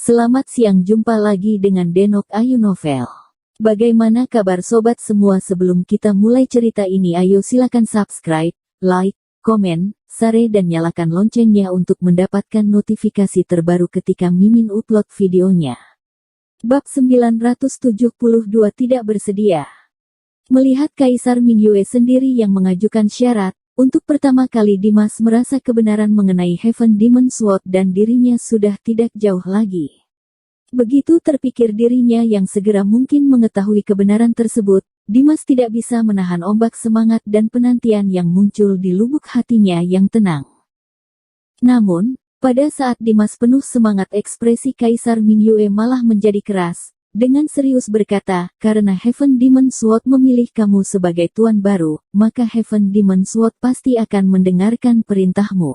Selamat siang, jumpa lagi dengan Denok Ayu Novel. Bagaimana kabar sobat semua? Sebelum kita mulai cerita ini, ayo silakan subscribe, like, komen, share dan nyalakan loncengnya untuk mendapatkan notifikasi terbaru ketika Mimin upload videonya. Bab 972 tidak bersedia. Melihat Kaisar Mingyue sendiri yang mengajukan syarat, untuk pertama kali Dimas merasa kebenaran mengenai Heaven Demon Sword dan dirinya sudah tidak jauh lagi. Begitu terpikir dirinya yang segera mungkin mengetahui kebenaran tersebut, Dimas tidak bisa menahan ombak semangat dan penantian yang muncul di lubuk hatinya yang tenang. Namun, pada saat Dimas penuh semangat, ekspresi Kaisar Mingyue malah menjadi keras. Dengan serius berkata, karena Heaven Demon Sword memilih kamu sebagai tuan baru, maka Heaven Demon Sword pasti akan mendengarkan perintahmu.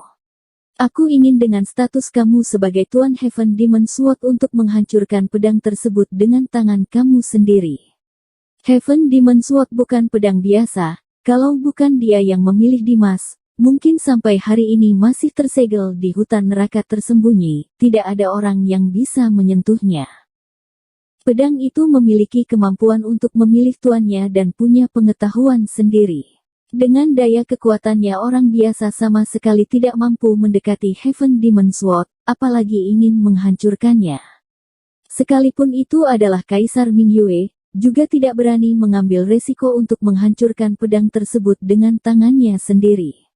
Aku ingin dengan status kamu sebagai tuan Heaven Demon Sword untuk menghancurkan pedang tersebut dengan tangan kamu sendiri. Heaven Demon Sword bukan pedang biasa, kalau bukan dia yang memilih Dimas, mungkin sampai hari ini masih tersegel di hutan neraka tersembunyi, tidak ada orang yang bisa menyentuhnya. Pedang itu memiliki kemampuan untuk memilih tuannya dan punya pengetahuan sendiri. Dengan daya kekuatannya, orang biasa sama sekali tidak mampu mendekati Heaven Demon Sword, apalagi ingin menghancurkannya. Sekalipun itu adalah Kaisar Mingyue, juga tidak berani mengambil resiko untuk menghancurkan pedang tersebut dengan tangannya sendiri.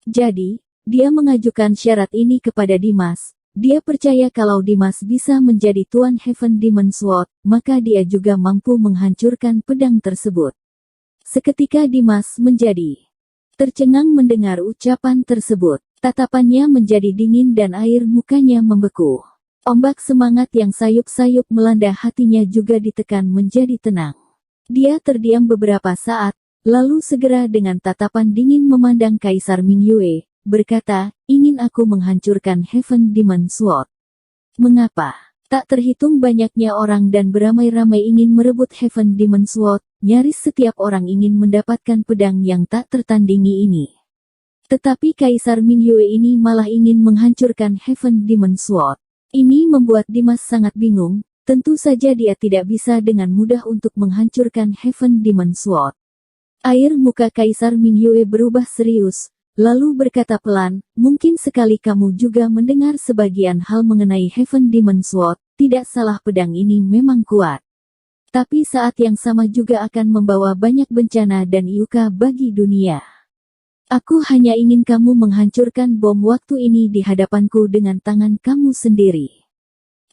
Jadi, dia mengajukan syarat ini kepada Dimas. Dia percaya kalau Dimas bisa menjadi tuan Heaven Demon Sword, maka dia juga mampu menghancurkan pedang tersebut. Seketika Dimas menjadi tercengang mendengar ucapan tersebut. Tatapannya menjadi dingin dan air mukanya membeku. Ombak semangat yang sayup-sayup melanda hatinya juga ditekan menjadi tenang. Dia terdiam beberapa saat, lalu segera dengan tatapan dingin memandang Kaisar Mingyue, berkata, ingin aku menghancurkan Heaven Demon Sword. Mengapa? Tak terhitung banyaknya orang dan beramai-ramai ingin merebut Heaven Demon Sword, nyaris setiap orang ingin mendapatkan pedang yang tak tertandingi ini. Tetapi Kaisar Mingyue ini malah ingin menghancurkan Heaven Demon Sword. Ini membuat Dimas sangat bingung, tentu saja dia tidak bisa dengan mudah untuk menghancurkan Heaven Demon Sword. Air muka Kaisar Mingyue berubah serius. Lalu berkata pelan, mungkin sekali kamu juga mendengar sebagian hal mengenai Heaven Demon Sword, tidak salah pedang ini memang kuat. Tapi saat yang sama juga akan membawa banyak bencana dan yuka bagi dunia. Aku hanya ingin kamu menghancurkan bom waktu ini di hadapanku dengan tangan kamu sendiri.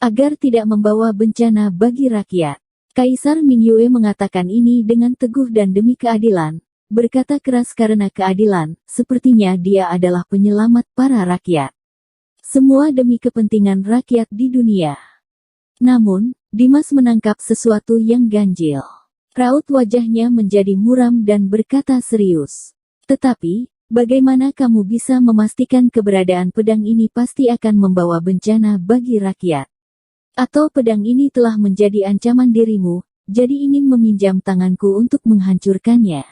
Agar tidak membawa bencana bagi rakyat. Kaisar Mingyue mengatakan ini dengan teguh dan demi keadilan. Berkata keras karena keadilan, sepertinya dia adalah penyelamat para rakyat. Semua demi kepentingan rakyat di dunia. Namun, Dimas menangkap sesuatu yang ganjil. Raut wajahnya menjadi muram dan berkata serius. Tetapi, bagaimana kamu bisa memastikan keberadaan pedang ini pasti akan membawa bencana bagi rakyat? Atau pedang ini telah menjadi ancaman dirimu, jadi ingin meminjam tanganku untuk menghancurkannya?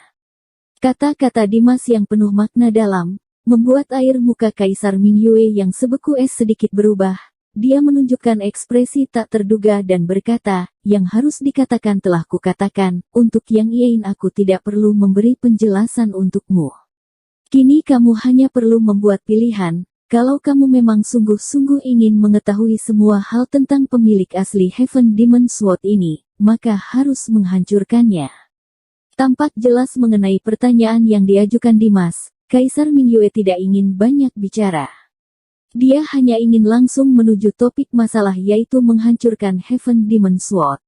Kata-kata Dimas yang penuh makna dalam, membuat air muka Kaisar Mingyue yang sebeku es sedikit berubah. Dia menunjukkan ekspresi tak terduga dan berkata, yang harus dikatakan telah kukatakan, untuk yang lain aku tidak perlu memberi penjelasan untukmu. Kini kamu hanya perlu membuat pilihan, kalau kamu memang sungguh-sungguh ingin mengetahui semua hal tentang pemilik asli Heaven Demon Sword ini, maka harus menghancurkannya. Tampak jelas mengenai pertanyaan yang diajukan Dimas, Kaisar Mingyue tidak ingin banyak bicara. Dia hanya ingin langsung menuju topik masalah, yaitu menghancurkan Heaven Demon Sword.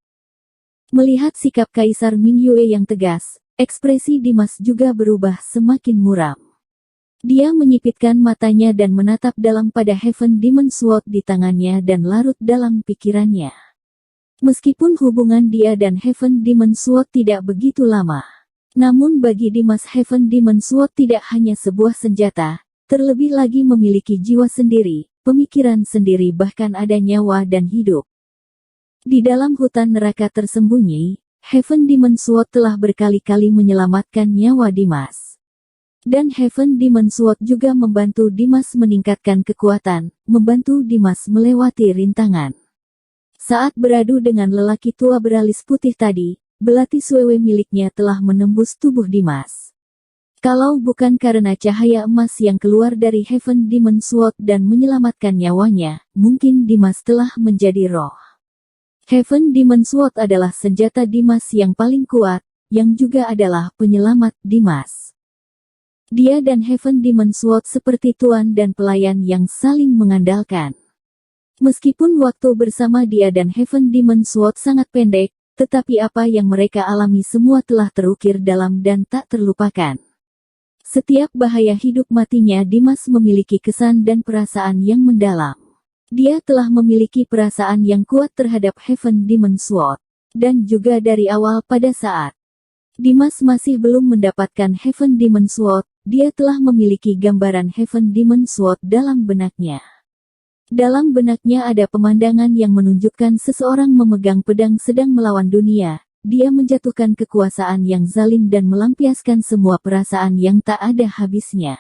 Melihat sikap Kaisar Mingyue yang tegas, ekspresi Dimas juga berubah semakin muram. Dia menyipitkan matanya dan menatap dalam pada Heaven Demon Sword di tangannya dan larut dalam pikirannya. Meskipun hubungan dia dan Heaven Demon Sword tidak begitu lama. Namun bagi Dimas, Heaven Demon Sword tidak hanya sebuah senjata, terlebih lagi memiliki jiwa sendiri, pemikiran sendiri, bahkan ada nyawa dan hidup. Di dalam hutan neraka tersembunyi, Heaven Demon Sword telah berkali-kali menyelamatkan nyawa Dimas. Dan Heaven Demon Sword juga membantu Dimas meningkatkan kekuatan, membantu Dimas melewati rintangan. Saat beradu dengan lelaki tua beralis putih tadi, belati suwewe miliknya telah menembus tubuh Dimas. Kalau bukan karena cahaya emas yang keluar dari Heaven Demon Sword dan menyelamatkan nyawanya, mungkin Dimas telah menjadi roh. Heaven Demon Sword adalah senjata Dimas yang paling kuat, yang juga adalah penyelamat Dimas. Dia dan Heaven Demon Sword seperti tuan dan pelayan yang saling mengandalkan. Meskipun waktu bersama dia dan Heaven Demon Sword sangat pendek, tetapi apa yang mereka alami semua telah terukir dalam dan tak terlupakan. Setiap bahaya hidup matinya Dimas memiliki kesan dan perasaan yang mendalam. Dia telah memiliki perasaan yang kuat terhadap Heaven Demon Sword. Dan juga dari awal pada saat Dimas masih belum mendapatkan Heaven Demon Sword, dia telah memiliki gambaran Heaven Demon Sword dalam benaknya. Dalam benaknya ada pemandangan yang menunjukkan seseorang memegang pedang sedang melawan dunia. Dia menjatuhkan kekuasaan yang zalim dan melampiaskan semua perasaan yang tak ada habisnya.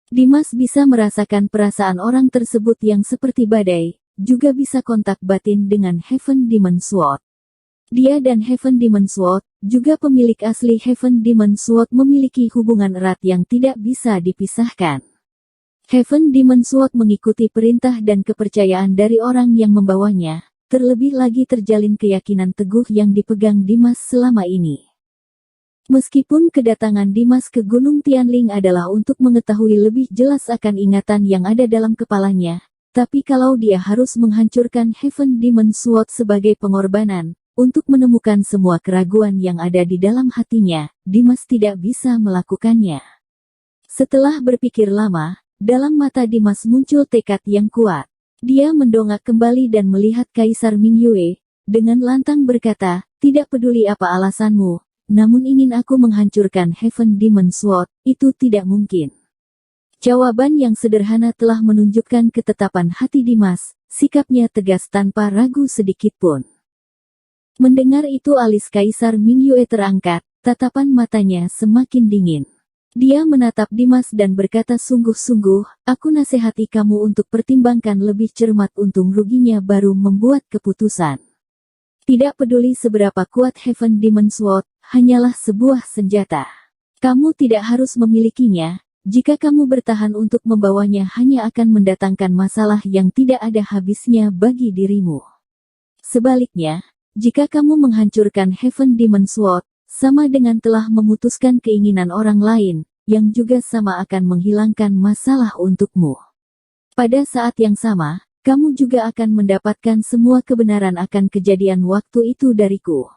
Dimas bisa merasakan perasaan orang tersebut yang seperti badai, juga bisa kontak batin dengan Heaven Demon Sword. Dia dan Heaven Demon Sword, juga pemilik asli Heaven Demon Sword memiliki hubungan erat yang tidak bisa dipisahkan. Heaven Demon Sword mengikuti perintah dan kepercayaan dari orang yang membawanya, terlebih lagi terjalin keyakinan teguh yang dipegang Dimas selama ini. Meskipun kedatangan Dimas ke Gunung Tianling adalah untuk mengetahui lebih jelas akan ingatan yang ada dalam kepalanya, tapi kalau dia harus menghancurkan Heaven Demon Sword sebagai pengorbanan, untuk menemukan semua keraguan yang ada di dalam hatinya, Dimas tidak bisa melakukannya. Setelah berpikir lama, dalam mata Dimas muncul tekad yang kuat. Dia mendongak kembali dan melihat Kaisar Mingyue, dengan lantang berkata, "Tidak peduli apa alasanmu, namun ingin aku menghancurkan Heaven Demon Sword, itu tidak mungkin." Jawaban yang sederhana telah menunjukkan ketetapan hati Dimas, sikapnya tegas tanpa ragu sedikitpun. Mendengar itu alis Kaisar Mingyue terangkat, tatapan matanya semakin dingin. Dia menatap Dimas dan berkata sungguh-sungguh, "Aku nasihati kamu untuk pertimbangkan lebih cermat untung ruginya baru membuat keputusan. Tidak peduli seberapa kuat Heaven Demon Sword, hanyalah sebuah senjata. Kamu tidak harus memilikinya, jika kamu bertahan untuk membawanya hanya akan mendatangkan masalah yang tidak ada habisnya bagi dirimu. Sebaliknya, jika kamu menghancurkan Heaven Demon Sword, sama dengan telah memutuskan keinginan orang lain, yang juga sama akan menghilangkan masalah untukmu. Pada saat yang sama, kamu juga akan mendapatkan semua kebenaran akan kejadian waktu itu dariku.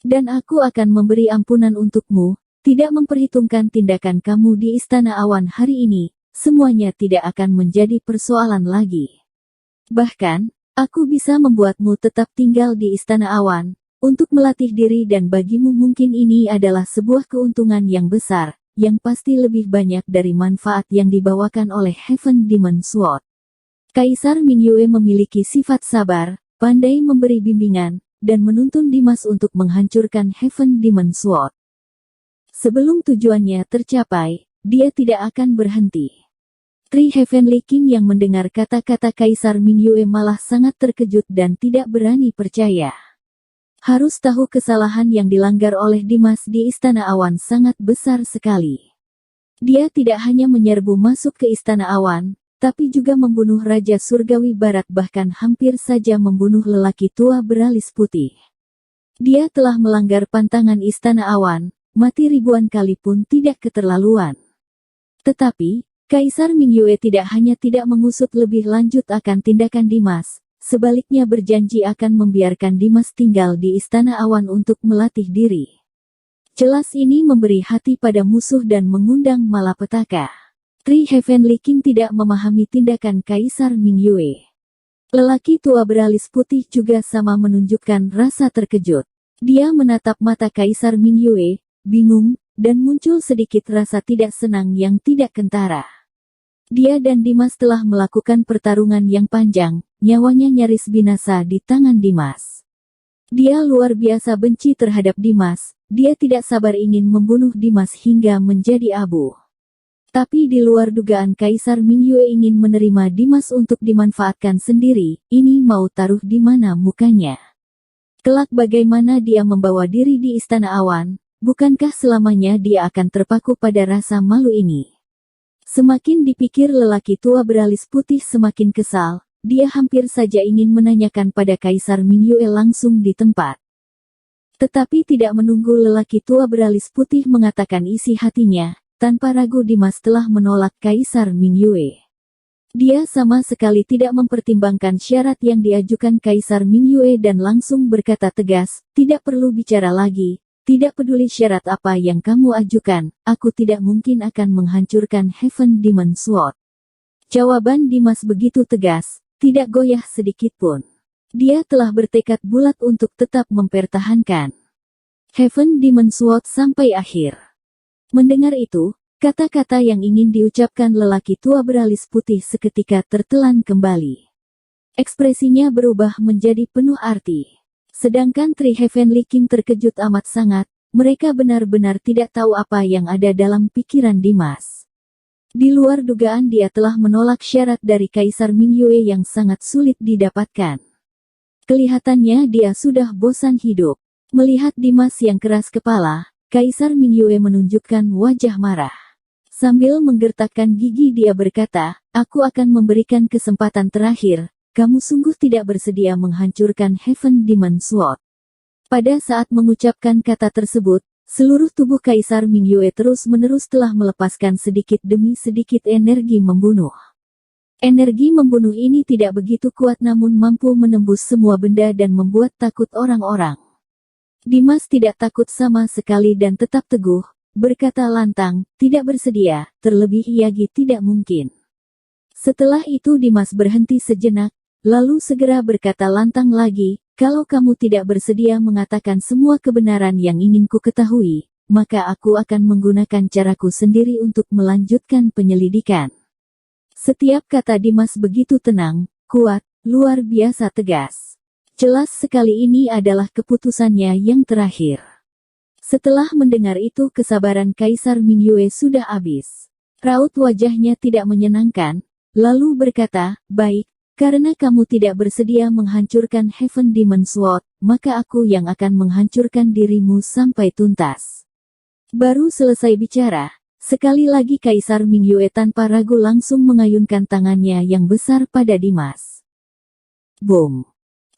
Dan aku akan memberi ampunan untukmu, tidak memperhitungkan tindakan kamu di Istana Awan hari ini, semuanya tidak akan menjadi persoalan lagi. Bahkan, aku bisa membuatmu tetap tinggal di Istana Awan, untuk melatih diri dan bagimu mungkin ini adalah sebuah keuntungan yang besar, yang pasti lebih banyak dari manfaat yang dibawakan oleh Heaven Demon Sword." Kaisar Mingyue memiliki sifat sabar, pandai memberi bimbingan, dan menuntun Dimas untuk menghancurkan Heaven Demon Sword. Sebelum tujuannya tercapai, dia tidak akan berhenti. Three Heavenly King yang mendengar kata-kata Kaisar Mingyue malah sangat terkejut dan tidak berani percaya. Harus tahu kesalahan yang dilanggar oleh Dimas di Istana Awan sangat besar sekali. Dia tidak hanya menyerbu masuk ke Istana Awan, tapi juga membunuh Raja Surgawi Barat bahkan hampir saja membunuh lelaki tua beralis putih. Dia telah melanggar pantangan Istana Awan, mati ribuan kali pun tidak keterlaluan. Tetapi, Kaisar Mingyue tidak hanya tidak mengusut lebih lanjut akan tindakan Dimas, sebaliknya berjanji akan membiarkan Dimas tinggal di Istana Awan untuk melatih diri. Jelas ini memberi hati pada musuh dan mengundang malapetaka. Three Heavenly King tidak memahami tindakan Kaisar Mingyue. Lelaki tua beralis putih juga sama menunjukkan rasa terkejut. Dia menatap mata Kaisar Mingyue, bingung, dan muncul sedikit rasa tidak senang yang tidak kentara. Dia dan Dimas telah melakukan pertarungan yang panjang, nyawanya nyaris binasa di tangan Dimas. Dia luar biasa benci terhadap Dimas, dia tidak sabar ingin membunuh Dimas hingga menjadi abu. Tapi di luar dugaan Kaisar Mingyue ingin menerima Dimas untuk dimanfaatkan sendiri, ini mau taruh di mana mukanya. Kelak bagaimana dia membawa diri di Istana Awan, bukankah selamanya dia akan terpaku pada rasa malu ini? Semakin dipikir lelaki tua beralis putih semakin kesal, dia hampir saja ingin menanyakan pada Kaisar Mingyue langsung di tempat. Tetapi tidak menunggu lelaki tua beralis putih mengatakan isi hatinya, tanpa ragu Dimas telah menolak Kaisar Mingyue. Dia sama sekali tidak mempertimbangkan syarat yang diajukan Kaisar Mingyue dan langsung berkata tegas, tidak perlu bicara lagi, tidak peduli syarat apa yang kamu ajukan, aku tidak mungkin akan menghancurkan Heaven Demon Sword. Jawaban Dimas begitu tegas, tidak goyah sedikit pun. Dia telah bertekad bulat untuk tetap mempertahankan Heaven Demon Sword sampai akhir. Mendengar itu, kata-kata yang ingin diucapkan lelaki tua beralis putih seketika tertelan kembali. Ekspresinya berubah menjadi penuh arti. Sedangkan Three Heavenly King terkejut amat sangat, mereka benar-benar tidak tahu apa yang ada dalam pikiran Dimas. Di luar dugaan dia telah menolak syarat dari Kaisar Mingyue yang sangat sulit didapatkan. Kelihatannya dia sudah bosan hidup. Melihat Dimas yang keras kepala, Kaisar Mingyue menunjukkan wajah marah. Sambil menggertakkan gigi dia berkata, aku akan memberikan kesempatan terakhir, kamu sungguh tidak bersedia menghancurkan Heaven Demon Sword. Pada saat mengucapkan kata tersebut, seluruh tubuh Kaisar Mingyue terus-menerus telah melepaskan sedikit demi sedikit energi membunuh. Energi membunuh ini tidak begitu kuat namun mampu menembus semua benda dan membuat takut orang-orang. Dimas tidak takut sama sekali dan tetap teguh, berkata lantang, tidak bersedia, terlebih Iyagi tidak mungkin. Setelah itu Dimas berhenti sejenak, lalu segera berkata lantang lagi, kalau kamu tidak bersedia mengatakan semua kebenaran yang ingin ku ketahui, maka aku akan menggunakan caraku sendiri untuk melanjutkan penyelidikan. Setiap kata Dimas begitu tenang, kuat, luar biasa tegas. Jelas sekali ini adalah keputusannya yang terakhir. Setelah mendengar itu kesabaran Kaisar Mingyue sudah habis. Raut wajahnya tidak menyenangkan, lalu berkata, baik, karena kamu tidak bersedia menghancurkan Heaven Demon Sword, maka aku yang akan menghancurkan dirimu sampai tuntas. Baru selesai bicara, sekali lagi Kaisar Mingyue tanpa ragu langsung mengayunkan tangannya yang besar pada Dimas. Boom!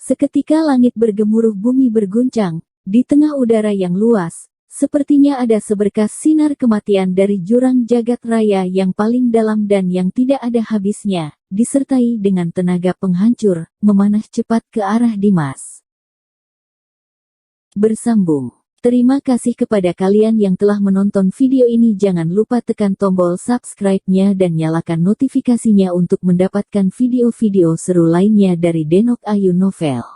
Seketika langit bergemuruh bumi berguncang, di tengah udara yang luas, sepertinya ada seberkas sinar kematian dari jurang jagat raya yang paling dalam dan yang tidak ada habisnya, disertai dengan tenaga penghancur, memanah cepat ke arah Dimas. Bersambung. Terima kasih kepada kalian yang telah menonton video ini. Jangan lupa tekan tombol subscribe-nya dan nyalakan notifikasinya untuk mendapatkan video-video seru lainnya dari Denok Ayu Novel.